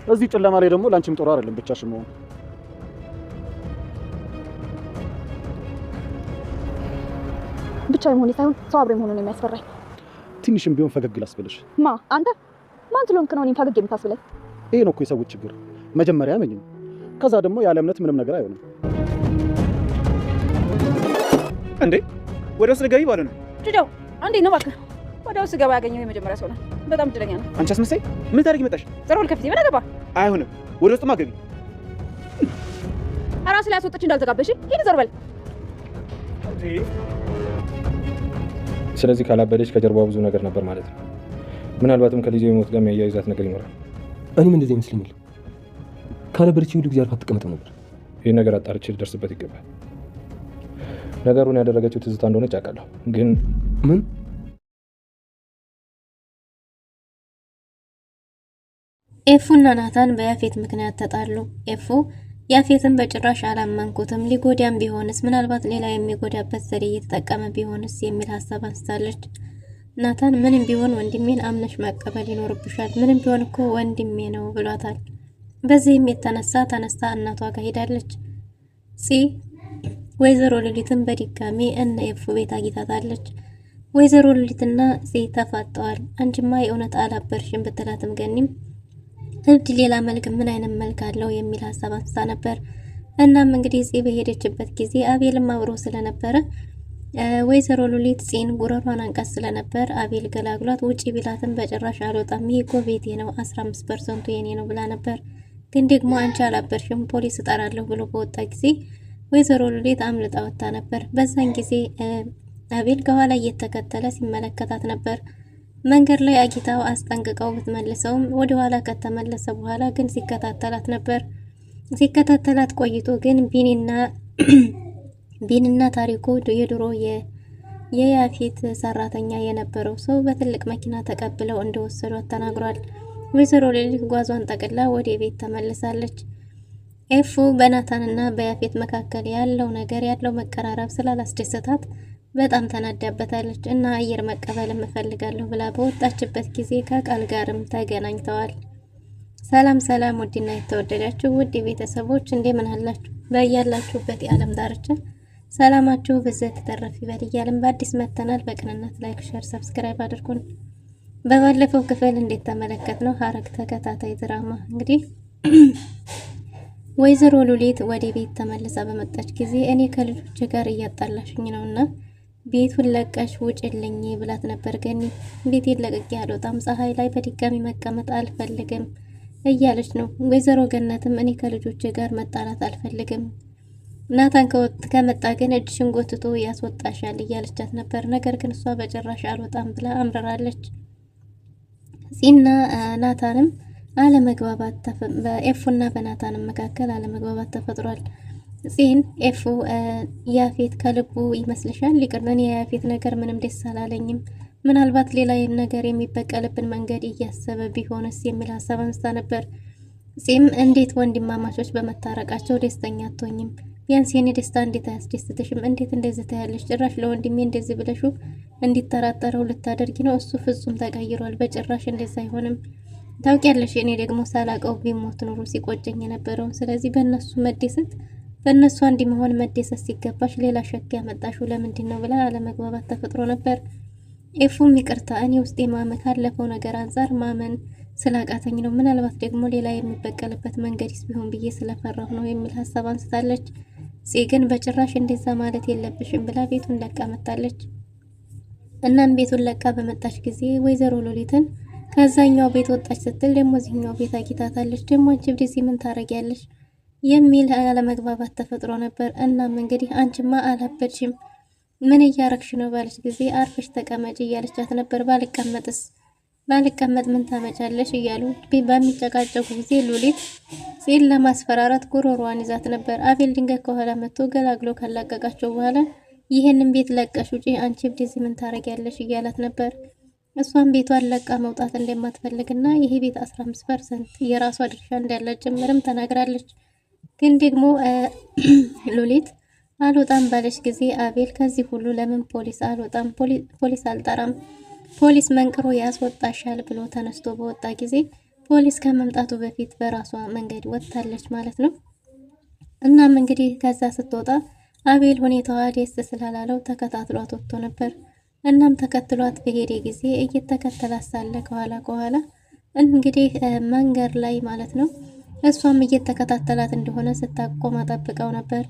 እዚህ ጨለማ ላይ ደግሞ ላንቺም ጥሩ አይደለም ብቻሽን መሆን። ብቻዬን መሆኔ ሳይሆን ሰው አብሮኝ መሆኑ ነው የሚያስፈራኝ። ትንሽም ቢሆን ፈገግ ላስብልሽ። ማ አንተ ማን ስለሆንክ ነው እኔን ፈገግ የምታስብለኝ? ይሄ ነው እኮ የሰዎች ችግር። መጀመሪያ አመኝኝ፣ ከዛ ደግሞ ያለ እምነት ምንም ነገር አይሆንም። እንዴ ወደ ውስጥ ገቢ ባለ ነው ጅዳው አንዴ ነው እባክህ። ወደ ውስጥ ገባ ያገኘው የመጀመሪያ ሰው ነው። በጣም እድለኛ ነው። አንቺ አስመሳይ ምን ታሪክ መጣሽ? ዘርበል ከፊቴ በላ ገባ። አይሆንም፣ ወደ ውስጥማ ገቢ። አራስ ላይ አስወጥቼ እንዳልተጋበሽ ሂድ ዘርበል። ስለዚህ ካላበደች ከጀርባው ብዙ ነገር ነበር ማለት ነው። ምናልባትም ከልጅ የሞት ጋር የሚያያይዛት ነገር ይኖራል። እኔም እንደዚህ ይመስለኛል። ካላበደች ሁሉ ጊዜ አርፋ አትቀመጥም ነበር። ይህ ነገር አጣርቼ ልደርስበት ይገባል። ነገሩን ያደረገችው ትዝታ እንደሆነች አውቃለሁ፣ ግን ምን ኤፉና ናታን በያፌት ምክንያት ተጣሉ። ኤፉ ያፌትን በጭራሽ አላመንኩትም፣ ሊጎዳም ቢሆንስ ምናልባት ሌላ የሚጎዳበት ዘዴ እየተጠቀመ ቢሆንስ የሚል ሀሳብ አንስታለች። ናታን ምንም ቢሆን ወንድሜን አምነሽ መቀበል ይኖርብሻል፣ ምንም ቢሆን እኮ ወንድሜ ነው ብሏታል። በዚህም የተነሳ ተነስታ እናቷ ጋር ሄዳለች። ወይዘሮ ሉሊትን በድጋሚ እነ ኤፉ ቤት አግኝታታለች። ወይዘሮ ሉሊትና ተፋጠዋል። አንቺማ የእውነት አላበርሽም ብትላትም ገኒም እብድ ሌላ መልክ ምን አይነት መልክ አለው የሚል ሀሳብ አንስታ ነበር። እናም እንግዲህ በሄደችበት ጊዜ አቤልም አብሮ ስለነበረ ወይዘሮ ሉሊት ጉረሯን አንቀስ ስለነበር አቤል ገላግሏት ውጪ ቢላትም በጭራሽ አልወጣም፣ ይሄ እኮ ቤቴ ነው፣ 15% የኔ ነው ብላ ነበር። ግን ደግሞ አንቺ አላበርሽም ፖሊስ እጠራለሁ ብሎ በወጣ ጊዜ ወይዘሮ ሉሊት አምልጣ ወጣ ነበር። በዛን ጊዜ አቤል ከኋላ እየተከተለ ሲመለከታት ነበር። መንገድ ላይ አጊታው አስጠንቅቀው ብትመልሰውም ወደ ኋላ ከተመለሰ በኋላ ግን ሲከታተላት ነበር። ሲከታተላት ቆይቶ ግን ቢንና ታሪኩ የድሮ የያፌት ሰራተኛ የነበረው ሰው በትልቅ መኪና ተቀብለው እንደወሰዷት ተናግሯል። ወይዘሮ ሉሊት ጓዟን ጠቅላ ወደ ቤት ተመልሳለች። ኤፉ በናታንና በያፌት መካከል ያለው ነገር ያለው መቀራረብ ስላላስደሰታት በጣም ተናዳበታለች እና አየር መቀበል እፈልጋለሁ ብላ በወጣችበት ጊዜ ከቃል ጋርም ተገናኝተዋል። ሰላም ሰላም፣ ውድና የተወደዳችሁ ውድ ቤተሰቦች እንደምን አላችሁ? በያላችሁበት የዓለም ዳርቻ ሰላማችሁ ብዘት ተተረፍ ይበል እያልን በአዲስ መተናል። በቅንነት ላይክ፣ ሼር፣ ሰብስክራይብ አድርጉን። በባለፈው ክፍል እንዴት ተመለከትነው ሐረግ ተከታታይ ድራማ እንግዲህ ወይዘሮ ሉሊት ወደ ቤት ተመልሳ በመጣች ጊዜ እኔ ከልጆች ጋር እያጣላሽኝ ነውና ቤቱን ለቀሽ ውጭልኝ ብላት ነበር። ገኒ ቤቴን ለቅቄ አልወጣም፣ ፀሐይ ላይ በድጋሚ መቀመጥ አልፈልግም እያለች ነው። ወይዘሮ ገነትም እኔ ከልጆች ጋር መጣላት አልፈልግም፣ ናታን ከመጣ ግን እጅሽን ጎትቶ ያስወጣሻል እያለቻት ነበር። ነገር ግን እሷ በጭራሽ አልወጣም ብላ አምርራለች። ጺና ናታንም አለመግባባት በኤፉና በናታንም መካከል አለመግባባት ተፈጥሯል። ጺን ኤፉ ያፌት ከልቡ ይመስልሻል? ሊቅርበን የያፌት ነገር ምንም ደስ አላለኝም፣ ምናልባት ሌላ ነገር የሚበቀልብን መንገድ እያሰበ ቢሆንስ የሚል ሀሳብ አንስታ ነበር። ጺም እንዴት ወንድማማቾች በመታረቃቸው ደስተኛ አትሆኝም? ቢያንስ የኔ ደስታ እንዴት አያስደስትሽም? እንዴት እንደዚህ ታያለሽ? ጭራሽ ለወንድሜ እንደዚህ ብለሹ እንዲጠራጠረው ልታደርጊ ነው? እሱ ፍጹም ተቀይሯል፣ በጭራሽ እንደዛ አይሆንም። ታውቂያለሽ እኔ ደግሞ ሳላቀው ቢሞት ኑሮ ሲቆጨኝ የነበረው። ስለዚህ በእነሱ መደሰት በእነሱ አንድ መሆን መደሰት ሲገባሽ ሌላ ሸክ ያመጣሽው ለምንድን ነው ብላ አለመግባባት ተፈጥሮ ነበር። ኤፉም ይቅርታ እኔ ውስጤ ማመን ካለፈው ነገር አንጻር ማመን ስላቃተኝ ነው፣ ምናልባት ደግሞ ሌላ የሚበቀልበት መንገድስ ቢሆን ብዬ ስለፈራሁ ነው የሚል ሀሳብ አንስታለች። ግን በጭራሽ እንደዛ ማለት የለብሽም ብላ ቤቱን ለቃ መጣለች። እናም ቤቱን ለቃ በመጣች ጊዜ ወይዘሮ ሉሊትን ከዛኛው ቤት ወጣች ስትል ደግሞ እዚህኛው ቤት አግኝታታለች። ደግሞ አንቺ ወደዚህ ምን ታረጊያለሽ የሚል አለመግባባት ተፈጥሮ ነበር። እናም እንግዲህ አንቺማ አላበድሽም ምን እያረግሽ ነው ባለች ጊዜ አርፈሽ ተቀመጭ እያለቻት ነበር። ባልቀመጥ ምን ታመጫለሽ እያሉ በሚጨቃጨቁ ጊዜ ሉሊት ጺን ለማስፈራራት ጉሮሯን ይዛት ነበር። አቤል ድንገት ከኋላ መጥቶ ገላግሎ ካላቀቃቸው በኋላ ይህንን ቤት ለቀሽ ውጪ አንቺ ወደዚህ ምን ታረጊያለሽ እያላት ነበር። እሷን ቤቷን ለቃ መውጣት እንደማትፈልግና ይሄ ቤት 15% የራሷ ድርሻ እንዳለ ጭምርም ተናግራለች። ግን ደግሞ ሉሊት አልወጣም ባለች ጊዜ አቤል ከዚህ ሁሉ ለምን ፖሊስ አልወጣም፣ ፖሊስ አልጠራም፣ ፖሊስ መንቅሮ ያስወጣሻል ብሎ ተነስቶ በወጣ ጊዜ ፖሊስ ከመምጣቱ በፊት በራሷ መንገድ ወጥታለች ማለት ነው። እናም እንግዲህ ከዛ ስትወጣ አቤል ሁኔታዋ ደስ ስላላለው ተከታትሏት ወጥቶ ነበር። እናም ተከትሏት በሄደ ጊዜ እየተከተላት ሳለ ከኋላ እንግዲህ መንገድ ላይ ማለት ነው እሷም እየተከታተላት እንደሆነ ስታቆም ጠብቀው ነበር።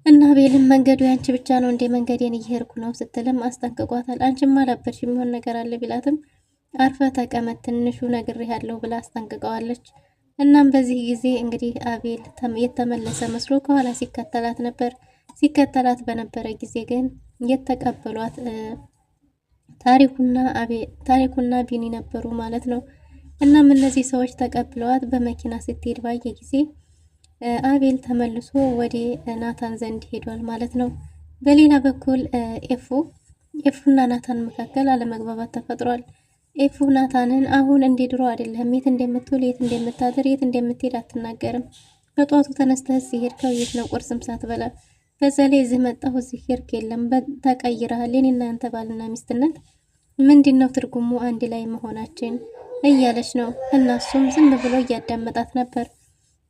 እና አቤልም መንገዱ ያንቺ ብቻ ነው እንደ መንገዴን እየሄድኩ ነው ስትልም አስጠንቅቋታል። አንቺማ አላበድሽ የሚሆን ነገር አለ ቢላትም አርፈ ተቀመጥ ትንሹ ነግሬሃለሁ ብላ አስጠንቅቀዋለች። እናም በዚህ ጊዜ እንግዲህ አቤል የተመለሰ መስሎ ከኋላ ሲከተላት ነበር። ሲከተላት በነበረ ጊዜ ግን የተቀበሏት ታሪኩና ቢኒ ነበሩ ማለት ነው። እናም እነዚህ ሰዎች ተቀብለዋት በመኪና ስትሄድ ባየ ጊዜ አቤል ተመልሶ ወደ ናታን ዘንድ ሄዷል ማለት ነው። በሌላ በኩል ኤፉና ናታን መካከል አለመግባባት ተፈጥሯል። ኤፉ ናታንን አሁን እንደ ድሮ አይደለም፣ የት እንደምትውል፣ የት እንደምታድር፣ የት እንደምትሄድ አትናገርም። በጧቱ ተነስተህ ሲሄድከው የት ነው ቁርስም ሳትበላ፣ በዛ ላይ እዚህ መጣሁ እዚህ ሄድክ የለም፣ ተቀይረሃል። የኔና ያንተ ባልና ሚስትነት ምንድነው ትርጉሙ? አንድ ላይ መሆናችን እያለች ነው። እናሱም ዝም ብሎ እያዳመጣት ነበር።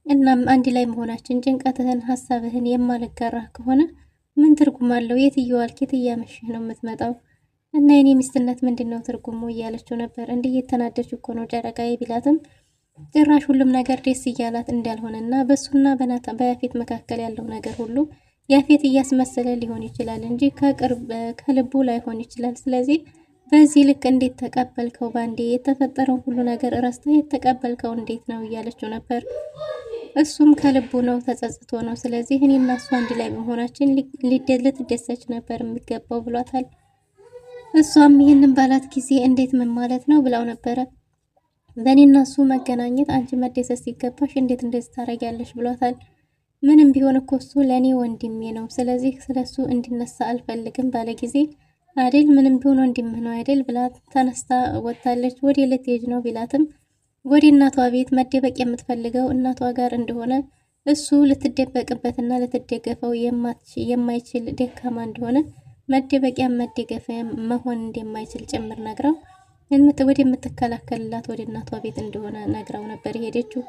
እናም አንድ ላይ መሆናችን ጭንቀትህን፣ ሀሳብህን የማልጋራ ከሆነ ምን ትርጉም አለው? የት እየዋልክ የት እያመሸህ ነው የምትመጣው? እና የኔ ሚስትነት ምንድነው ትርጉሙ? እያለችው ነበር። እንዲህ እየተናደች እኮ ነው ጨረቃዬ ቢላትም ጭራሽ ሁሉም ነገር ደስ እያላት እንዳልሆነና በሱና በያፌት መካከል ያለው ነገር ሁሉ ያፌት እያስመሰለ ሊሆን ይችላል እንጂ ከልቡ ላይሆን ይችላል። ስለዚህ በዚህ ልክ እንዴት ተቀበልከው? ባንዴ የተፈጠረው ሁሉ ነገር ረስተህ የተቀበልከው እንዴት ነው? እያለችው ነበር። እሱም ከልቡ ነው፣ ተጸጽቶ ነው። ስለዚህ እኔና እሱ አንድ ላይ በመሆናችን ልትደሰች ነበር የሚገባው ብሏታል። እሷም ይህንን ባላት ጊዜ እንዴት ምን ማለት ነው ብላው ነበረ። በእኔና እሱ መገናኘት አንቺ መደሰት ሲገባሽ እንዴት እንደዚህ ታረጊያለሽ ብሏታል። ምንም ቢሆን እኮ እሱ ለእኔ ወንድሜ ነው፣ ስለዚህ ስለሱ እንዲነሳ አልፈልግም ባለ ጊዜ አይደል ምንም ቢሆን ወንድምህ ነው አይደል ብላ ተነስታ ወጣለች። ወደ ልትሄጂ ነው ቢላትም ወደ እናቷ ቤት መደበቅ የምትፈልገው እናቷ ጋር እንደሆነ እሱ ልትደበቅበትና ልትደገፈው የማይችል ደካማ እንደሆነ መደበቂያ መደገፊያ መሆን እንደማይችል ጭምር ነግራው ወደ የምትከላከልላት ወደ እናቷ ቤት እንደሆነ ነግራው ነበር የሄደችው።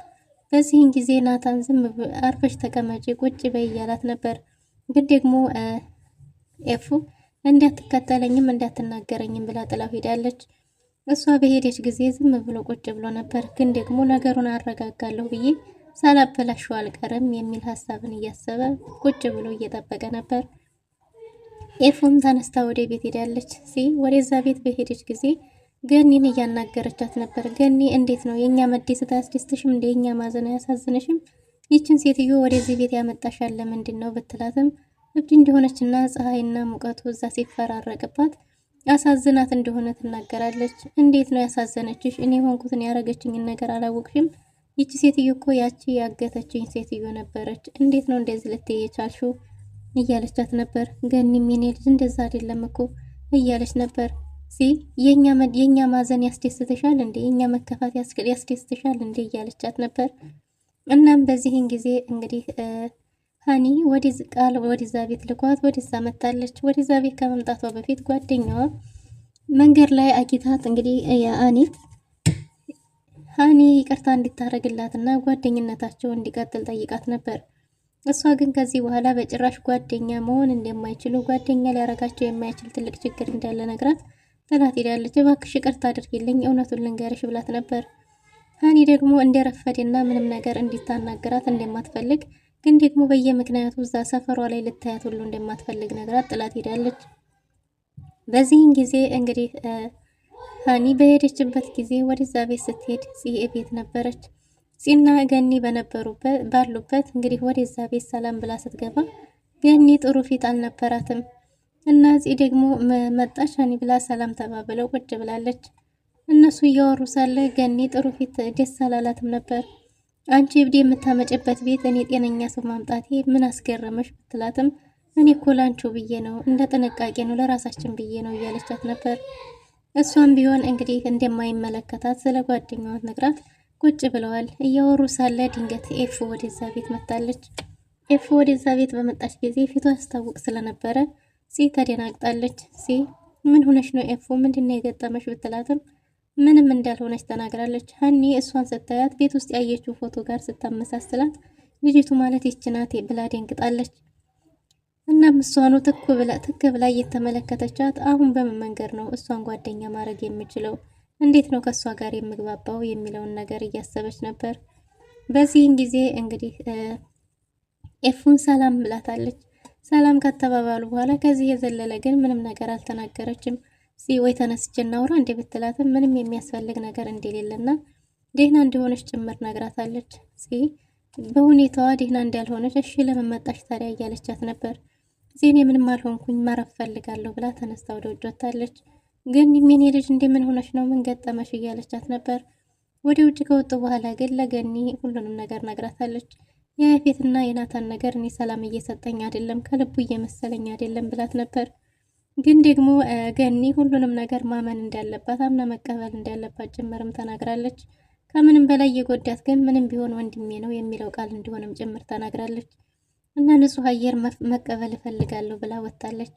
በዚህን ጊዜ ናታን ዝም አርፈሽ ተቀመጪ ቁጭ በይ እያላት ነበር። ግን ደግሞ ኤፉ እንዳትከተለኝም እንዳትናገረኝም ብላ ጥላው ሄዳለች። እሷ በሄደች ጊዜ ዝም ብሎ ቁጭ ብሎ ነበር። ግን ደግሞ ነገሩን አረጋጋለሁ ብዬ ሳላበላሸው አልቀርም የሚል ሀሳብን እያሰበ ቁጭ ብሎ እየጠበቀ ነበር። ኤፉም ተነስታ ወደ ቤት ሄዳለች። ወደዛ ቤት በሄደች ጊዜ ገኒን እያናገረቻት ነበር። ገኒ እንዴት ነው የኛ መደሰት አያስደስትሽም? እንደ የኛ ማዘን አያሳዝንሽም? ይችን ሴትዮ ወደዚህ ቤት ያመጣሻል ለምንድን ነው ብትላትም እብድ እንደሆነችና ፀሐይና ሙቀቱ እዛ ሲፈራረቅባት አሳዝናት እንደሆነ ትናገራለች። እንዴት ነው ያሳዘነችሽ? እኔ ሆንኩትን ያረገችኝን ነገር አላወቅሽም? ይቺ ሴትዮ እኮ ያቺ ያገተችኝ ሴትዮ ነበረች። እንዴት ነው እንደዚህ ልትይ የቻልሽው? እያለቻት ነበር። ገኒም የኔ ልጅ እንደዛ አይደለም እኮ እያለች ነበር። የኛ ማዘን ያስደስትሻል እንዴ? የኛ መከፋት ያስደስትሻል እንዴ? እያለቻት ነበር። እናም በዚህን ጊዜ እንግዲህ ሀኒ ወደዛ ቤት ልኳት ወደዛ መታለች። ወደዛ ቤት ከመምጣቷ በፊት ጓደኛዋ መንገድ ላይ አጊታት እንግዲህ ሀኒ ይቅርታ እንድታረግላትና ጓደኝነታቸው እንዲቀጥል ጠይቃት ነበር። እሷ ግን ከዚህ በኋላ በጭራሽ ጓደኛ መሆን እንደማይችሉ ጓደኛ ሊያረጋቸው የማይችል ትልቅ ችግር እንዳለ ነግራት ጥላት ሄዳለች። እባክሽ ይቅርታ አድርጊልኝ እውነቱን ልንገርሽ ብላት ነበር። ሀኒ ደግሞ እንደረፈደና ምንም ነገር እንዲታናገራት እንደማትፈልግ ግን ደግሞ በየምክንያቱ እዛ ሰፈሯ ላይ ልታያት ሁሉ እንደማትፈልግ ነግራት ጥላት ሄዳለች። በዚህን ጊዜ እንግዲህ ሀኒ በሄደችበት ጊዜ ወደዛ ቤት ስትሄድ ጽዬ ቤት ነበረች። ጽና ገኒ ባሉበት እንግዲህ ወደዛ ቤት ሰላም ብላ ስትገባ ገኒ ጥሩ ፊት አልነበራትም እና ጽ ደግሞ መጣች ሀኒ ብላ ሰላም ተባብለው ቁጭ ብላለች። እነሱ እያወሩ ሳለ ገኒ ጥሩ ፊት ደስ አላላትም ነበር። አንቺ እብድ የምታመጭበት ቤት እኔ ጤነኛ ሰው ማምጣቴ ምን አስገረመሽ ብትላትም እኔ እኮ ላንቺው ብዬ ነው እንደ ጥንቃቄ ነው ለራሳችን ብዬ ነው እያለቻት ነበር። እሷም ቢሆን እንግዲህ እንደማይመለከታት ስለ ጓደኛዋ ነግራት ቁጭ ብለዋል። እያወሩ ሳለ ድንገት ኤፉ ወደዛ ቤት መጣለች። ኤፉ ወደዛ ቤት በመጣች ጊዜ ፊቷ ያስታውቅ ስለነበረ ሲ ተደናግጣለች። ሲ ምን ሆነሽ ነው ኤፉ ምንድነው የገጠመሽ ብትላትም ምንም እንዳልሆነች ተናግራለች። ሀኒ እሷን ስታያት ቤት ውስጥ ያየችው ፎቶ ጋር ስታመሳስላት ልጅቱ ማለት ይች ናት ብላ ደንግጣለች። እናም እሷኑ ትክ ብላ እየተመለከተቻት አሁን በምን መንገድ ነው እሷን ጓደኛ ማድረግ የምችለው? እንዴት ነው ከእሷ ጋር የምግባባው የሚለውን ነገር እያሰበች ነበር። በዚህን ጊዜ እንግዲህ ኤፉን ሰላም ብላታለች። ሰላም ከተባባሉ በኋላ ከዚህ የዘለለ ግን ምንም ነገር አልተናገረችም። ወይ ተነስቼ እናውራ እንዴ ብትላትም ምንም የሚያስፈልግ ነገር እንደሌለና ደህና እንደሆነች ጭምር ነግራታለች። በሁኔታዋ ደህና እንዳልሆነች እሺ ለምን መጣሽ ታዲያ እያለቻት ነበር። እኔ ምንም አልሆንኩኝ ማረፍ ፈልጋለሁ ብላ ተነስታ ወደ ውጭ ወጣለች። ግን የኔ ልጅ እንደምን ሆነሽ ነው ምን ገጠመሽ እያለቻት ነበር። ወደ ውጭ ከወጡ በኋላ ግን ለገኒ ሁሉንም ነገር ነግራታለች። የያፌትና የናታን ነገር እኔ ሰላም እየሰጠኝ አይደለም፣ ከልቡ እየመሰለኝ አይደለም ብላት ነበር። ግን ደግሞ ገኒ ሁሉንም ነገር ማመን እንዳለባት አምና መቀበል እንዳለባት ጭምርም ተናግራለች። ከምንም በላይ የጎዳት ግን ምንም ቢሆን ወንድሜ ነው የሚለው ቃል እንደሆነም ጭምር ተናግራለች። እና ንጹህ አየር መቀበል እፈልጋለሁ ብላ ወጣለች።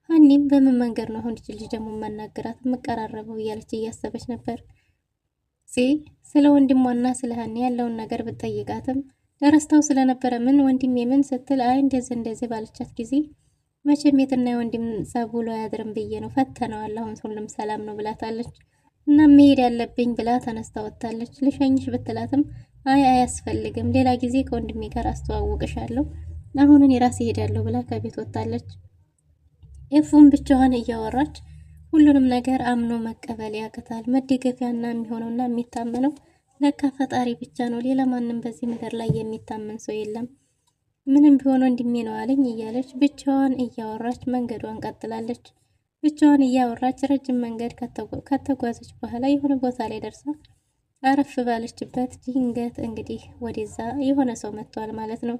ሀኒም በምን መንገድ ነው አሁን ልጅ ደግሞ ማናገራት የምቀራረበው እያለች እያሰበች ነበር። ስለ ወንድሟና ስለ ሀኒ ያለውን ነገር ብትጠይቃትም ደረስታው ስለነበረ ምን ወንድሜ ምን ስትል አይ እንደዚህ ባለቻት ጊዜ መቼም የትና የወንድም ጸብ ውሎ አያድርም ብዬ ነው ፈተነዋል፣ አሁን ሁሉም ሰላም ነው ብላታለች። እና መሄድ ያለብኝ ብላ ተነስታ ወጣለች። ልሸኝሽ ብትላትም አይ አያስፈልግም፣ ሌላ ጊዜ ከወንድሜ ጋር አስተዋውቅሻለሁ፣ አሁን እኔ ራሴ ሄዳለሁ ብላ ከቤት ወጣለች። ኤፉን ብቻዋን እያወራች ሁሉንም ነገር አምኖ መቀበል ያቅታል። መደገፊያና የሚሆነውና የሚታመነው ለካ ፈጣሪ ብቻ ነው፣ ሌላ ማንም በዚህ ምድር ላይ የሚታመን ሰው የለም። ምንም ቢሆን ወንድሜ ነው አለኝ እያለች ብቻዋን እያወራች መንገዷን ቀጥላለች። ብቻዋን እያወራች ረጅም መንገድ ከተጓዘች በኋላ የሆነ ቦታ ላይ ደርሳ አረፍ ባለችበት ድንገት እንግዲህ ወደዛ የሆነ ሰው መጥቷል ማለት ነው።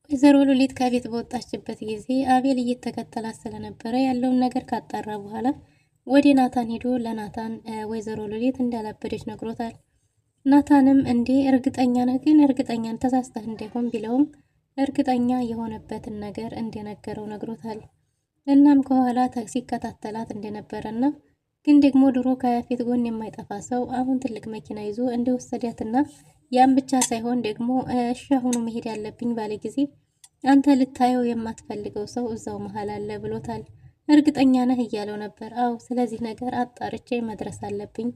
ወይዘሮ ሉሊት ከቤት በወጣችበት ጊዜ አቤል እየተከተላት ስለነበረ ያለውን ነገር ካጣራ በኋላ ወደ ናታን ሄዶ ለናታን ወይዘሮ ሉሊት እንዳላበደች ነግሮታል። ናታንም እንዴ እርግጠኛ ነህ? ግን እርግጠኛን ተሳስተህ እንዳይሆን ቢለውም እርግጠኛ የሆነበትን ነገር እንደነገረው ነግሮታል። እናም ከኋላ ታክሲ ከተከታተላት እንደነበረና ግን ደግሞ ድሮ ከያፌት ጎን የማይጠፋ ሰው አሁን ትልቅ መኪና ይዞ እንደወሰዳትና ያን ብቻ ሳይሆን ደግሞ እሺ አሁኑ መሄድ ያለብኝ ባለ ጊዜ አንተ ልታየው የማትፈልገው ሰው እዛው መሃል አለ ብሎታል። እርግጠኛ ነህ እያለው ነበር። አዎ ስለዚህ ነገር አጣርቼ መድረስ አለብኝ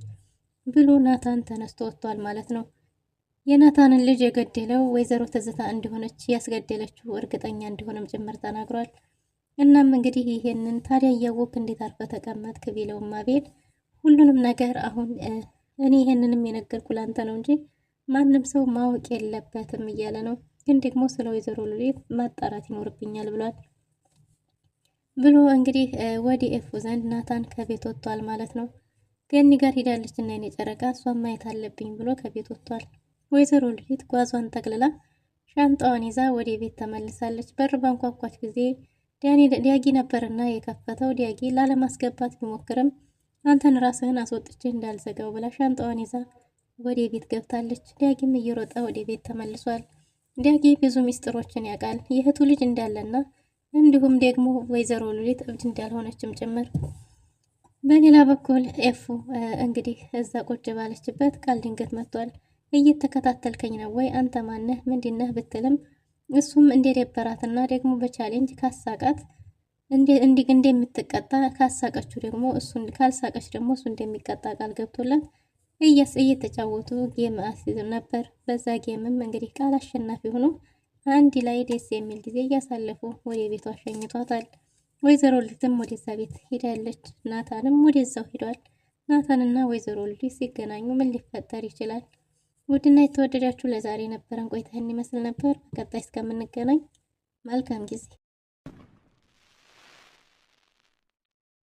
ብሎ ናታን ተነስቶ ወጥቷል ማለት ነው። የናታንን ልጅ የገደለው ወይዘሮ ትዝታ እንደሆነች ያስገደለችው እርግጠኛ እንደሆነም ጭምር ተናግሯል። እናም እንግዲህ ይሄንን ታዲያ እያወቅ እንዴት አርፈ ተቀመጥክ ቢለውም አቤል ሁሉንም ነገር አሁን እኔ ይሄንንም የነገርኩ ላንተ ነው እንጂ ማንም ሰው ማወቅ የለበትም እያለ ነው። ግን ደግሞ ስለ ወይዘሮ ሉሊት ማጣራት ይኖርብኛል ብሏል ብሎ እንግዲህ ወዲ ኤፉ ዘንድ ናታን ከቤት ወጥቷል ማለት ነው። ገኒ ጋር ሄዳለች እና የኔ ጨረቃ እሷን ማየት አለብኝ ብሎ ከቤት ወጥቷል። ወይዘሮ ሉሊት ጓዟን ጠቅልላ ሻንጣዋን ይዛ ወደ ቤት ተመልሳለች። በር ባንኳኳች ጊዜ ዲያጊ ነበርና የከፈተው። ዲያጊ ላለማስገባት ቢሞክርም አንተን ራስህን አስወጥቼ እንዳልዘጋው ብላ ሻንጣዋን ይዛ ወደ ቤት ገብታለች። ዲያጊም እየሮጠ ወደ ቤት ተመልሷል። ዲያጊ ብዙ ሚስጥሮችን ያውቃል፣ የእህቱ ልጅ እንዳለና እንዲሁም ደግሞ ወይዘሮ ሉሊት እብድ እንዳልሆነችም ጭምር። በሌላ በኩል ኤፉ እንግዲህ እዛ ቁጭ ባለችበት ቃል ድንገት መጥቷል። እየተከታተልከኝ ነው ወይ አንተ ማነህ ምንድነህ ብትልም እሱም እንደደበራትና ደግሞ በቻሌንጅ ካሳቃት እንደምትቀጣ ካሳቀችው ደግሞ እሱን ካልሳቀች ደግሞ እሱ እንደሚቀጣ ቃል ገብቶላት እየተጫወቱ ጌም አስይዝ ነበር። በዛ ጌምም እንግዲህ ቃል አሸናፊ ሆኖ አንድ ላይ ደስ የሚል ጊዜ እያሳለፉ ወደ ቤቷ አሸኝቷታል። ወይዘሮ ሉሊትም ወደዛ ቤት ሄዳለች። ናታንም ወደዛው ሄዷል። ናታንና ወይዘሮ ሉሊት ሲገናኙ ምን ሊፈጠር ይችላል? ውድና የተወደዳችሁ ለዛሬ ነበረን ቆይታ ይመስል ነበር። በቀጣይ እስከምንገናኝ መልካም ጊዜ